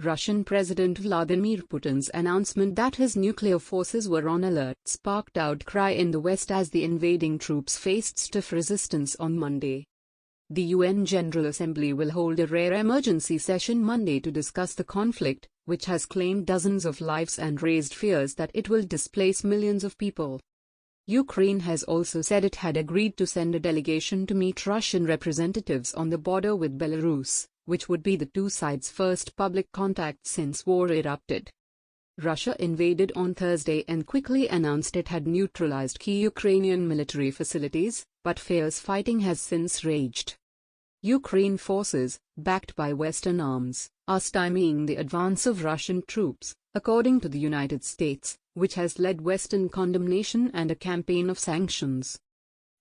Russian President Vladimir Putin's announcement that his nuclear forces were on alert sparked outcry in the West as the invading troops faced stiff resistance on Monday. The UN General Assembly will hold a rare emergency session Monday to discuss the conflict, which has claimed dozens of lives and raised fears that it will displace millions of people. Ukraine has also said it had agreed to send a delegation to meet Russian representatives on the border with Belarus, which would be the two sides' first public contact since war erupted. Russia invaded on Thursday and quickly announced it had neutralized key Ukrainian military facilities, but fierce fighting has since raged. Ukraine forces, backed by Western arms, are stymieing the advance of Russian troops, according to the United States, which has led Western condemnation and a campaign of sanctions.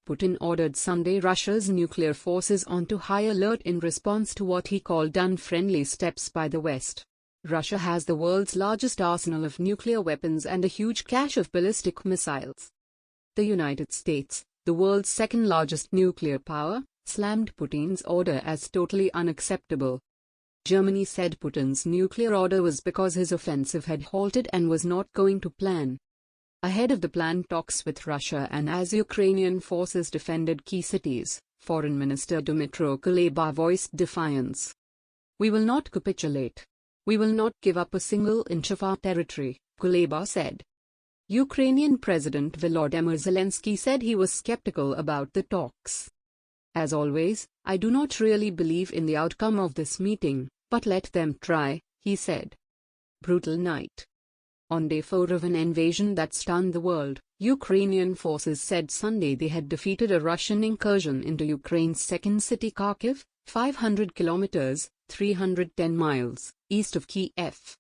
Putin ordered Sunday Russia's nuclear forces onto high alert in response to what he called unfriendly steps by the West. Russia has the world's largest arsenal of nuclear weapons and a huge cache of ballistic missiles. The United States, the world's second-largest nuclear power, slammed Putin's order as totally unacceptable. Germany said Putin's nuclear order was because his offensive had halted and was not going to plan. Ahead of the planned talks with Russia and as Ukrainian forces defended key cities, Foreign Minister Dmytro Kuleba voiced defiance. "We will not capitulate. We will not give up a single inch of our territory," Kuleba said. Ukrainian President Volodymyr Zelensky said he was skeptical about the talks. "As always, I do not really believe in the outcome of this meeting, but let them try," he said. Brutal night. On day 4 of an invasion that stunned the world, Ukrainian forces said Sunday they had defeated a Russian incursion into Ukraine's second city Kharkiv, 500 kilometers, 310 miles, east of Kiev.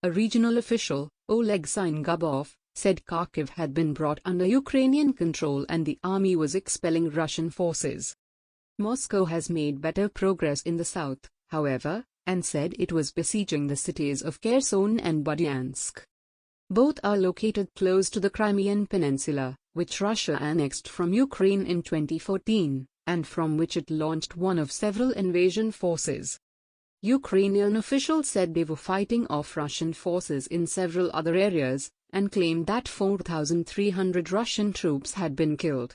A regional official, Oleg Sinegubov, said Kharkiv had been brought under Ukrainian control and the army was expelling Russian forces. Moscow has made better progress in the south, however, and said it was besieging the cities of Kherson and Berdyansk. Both are located close to the Crimean Peninsula, which Russia annexed from Ukraine in 2014, and from which it launched one of several invasion forces. Ukrainian officials said they were fighting off Russian forces in several other areas, and claimed that 4,300 Russian troops had been killed.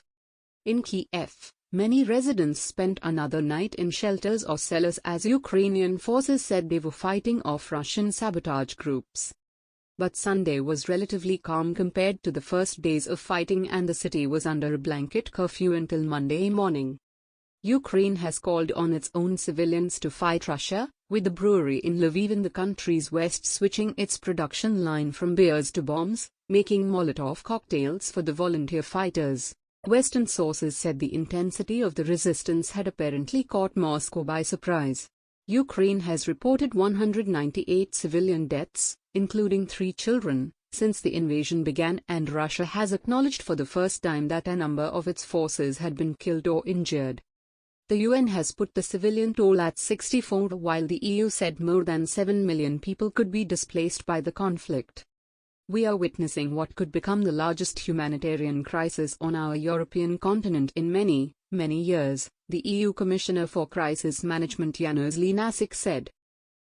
In Kiev, many residents spent another night in shelters or cellars as Ukrainian forces said they were fighting off Russian sabotage groups. But Sunday was relatively calm compared to the first days of fighting and the city was under a blanket curfew until Monday morning. Ukraine has called on its own civilians to fight Russia, with the brewery in Lviv in the country's west switching its production line from beers to bombs, making Molotov cocktails for the volunteer fighters. Western sources said the intensity of the resistance had apparently caught Moscow by surprise. Ukraine has reported 198 civilian deaths, including 3 children, since the invasion began, and Russia has acknowledged for the first time that a number of its forces had been killed or injured. The UN has put the civilian toll at 64, while the EU said more than 7 million people could be displaced by the conflict. "We are witnessing what could become the largest humanitarian crisis on our European continent in many, many years," the EU Commissioner for Crisis Management Janusz Linašek said.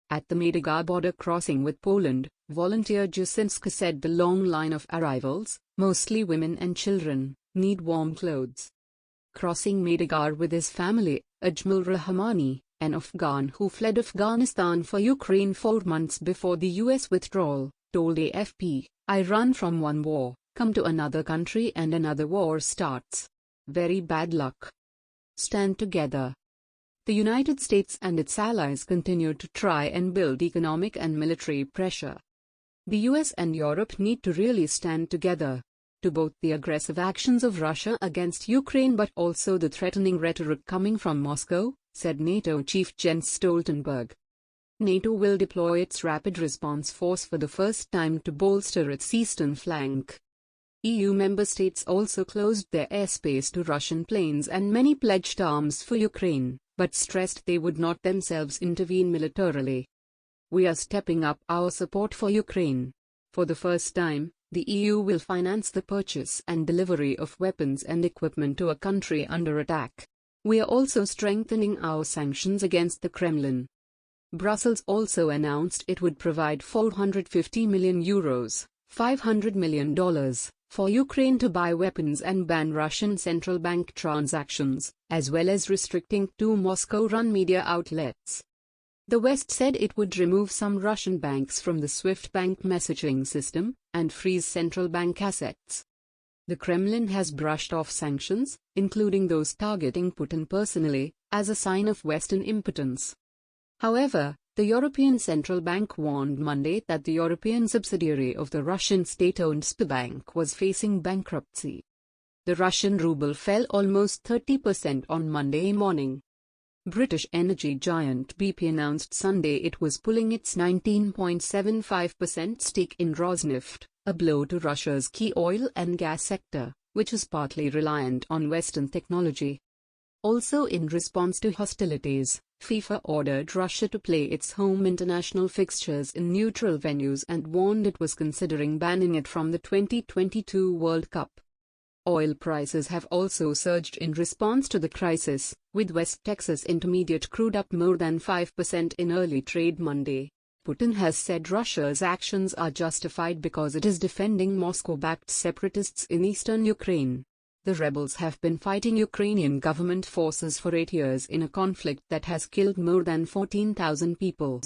At the Medygar border crossing with Poland, volunteer Jasinska said the long line of arrivals, mostly women and children, need warm clothes. Crossing Medygar with his family, Ajmal Rahmani, an Afghan who fled Afghanistan for Ukraine 4 months before the US withdrawal, told AFP, "I run from one war, come to another country and another war starts. Very bad luck. Stand together." The United States and its allies continue to try and build economic and military pressure. The US and Europe need to really stand together to both the aggressive actions of Russia against Ukraine but also the threatening rhetoric coming from Moscow, said NATO Chief Jens Stoltenberg. NATO will deploy its Rapid Response Force for the first time to bolster its eastern flank. EU member states also closed their airspace to Russian planes and many pledged arms for Ukraine, but stressed they would not themselves intervene militarily. "We are stepping up our support for Ukraine. For the first time, the EU will finance the purchase and delivery of weapons and equipment to a country under attack. We are also strengthening our sanctions against the Kremlin." Brussels also announced it would provide €450 million, $500 million, for Ukraine to buy weapons and ban Russian central bank transactions, as well as restricting two Moscow-run media outlets. The West said it would remove some Russian banks from the SWIFT bank messaging system and freeze central bank assets. The Kremlin has brushed off sanctions, including those targeting Putin personally, as a sign of Western impotence. However, the European Central Bank warned Monday that the European subsidiary of the Russian state-owned Sberbank was facing bankruptcy. The Russian ruble fell almost 30% on Monday morning. British energy giant BP announced Sunday it was pulling its 19.75% stake in Rosneft, a blow to Russia's key oil and gas sector, which is partly reliant on Western technology. Also in response to hostilities, FIFA ordered Russia to play its home international fixtures in neutral venues and warned it was considering banning it from the 2022 World Cup. Oil prices have also surged in response to the crisis, with West Texas Intermediate crude up more than 5% in early trade Monday. Putin has said Russia's actions are justified because it is defending Moscow-backed separatists in eastern Ukraine. The rebels have been fighting Ukrainian government forces for 8 years in a conflict that has killed more than 14,000 people.